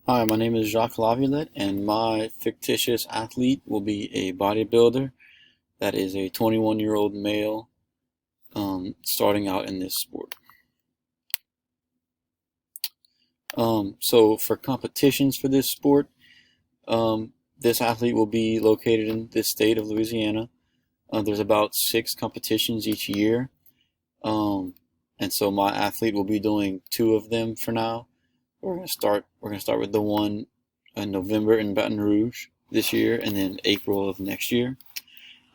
Hi, my name is Jacques Laviolette, and my fictitious athlete will be a bodybuilder that is a 21-year-old male starting out in this sport. So for competitions for this sport, this athlete will be located in this state of Louisiana. There's about 6 competitions each year, um, and so my athlete will be doing 2 of them for now. We're gonna start with the one in November in Baton Rouge this year, and then April of next year.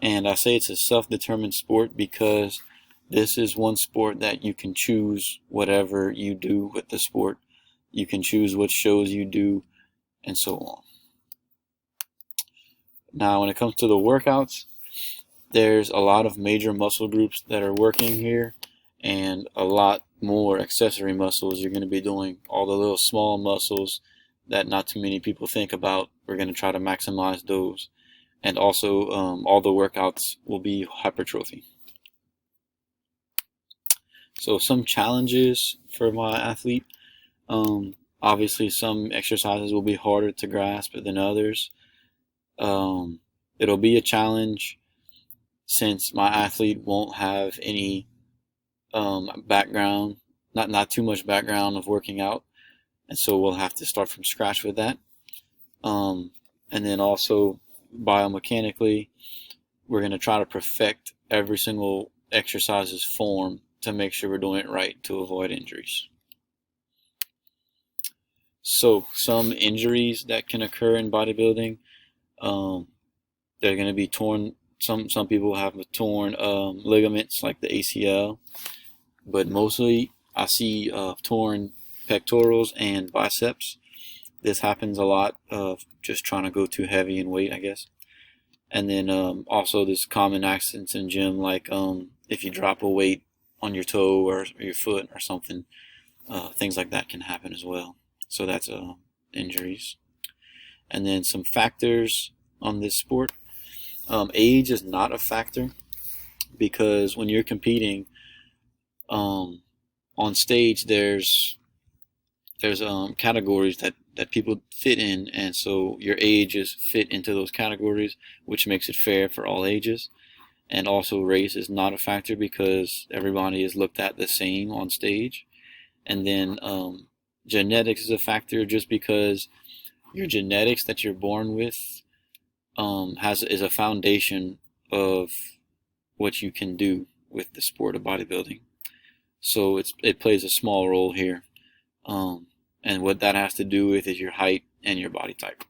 And I say it's a self-determined sport because this is one sport that you can choose whatever you do with the sport. You can choose what shows you do, and so on. Now, when it comes to the workouts, there's a lot of major muscle groups that are working here, and a lot more accessory muscles. You're going to be doing all the little small muscles that not too many people think about. We're going to try to maximize those. And also, all the workouts will be hypertrophy. So some challenges for my athlete. Obviously, some exercises will be harder to grasp than others. It'll be a challenge since my athlete won't have any background, not too much background of working out, and so we'll have to start from scratch with that. And then also biomechanically, we're going to try to perfect every single exercise's form to make sure we're doing it right to avoid injuries. So some injuries that can occur in bodybuilding, they're going to be torn. Some people have torn ligaments like the ACL, but mostly I see torn pectorals and biceps. This happens a lot of just trying to go too heavy in weight, I guess. And then also there's common accidents in gym, like if you drop a weight on your toe or your foot or something, things like that can happen as well. So that's injuries. And then some factors on this sport. Age is not a factor because when you're competing on stage, there's categories that people fit in, and so your age is fit into those categories, which makes it fair for all ages. And also race is not a factor because everybody is looked at the same on stage. And then genetics is a factor just because your genetics that you're born with is a foundation of what you can do with the sport of bodybuilding. So it plays a small role here. And what that has to do with is your height and your body type.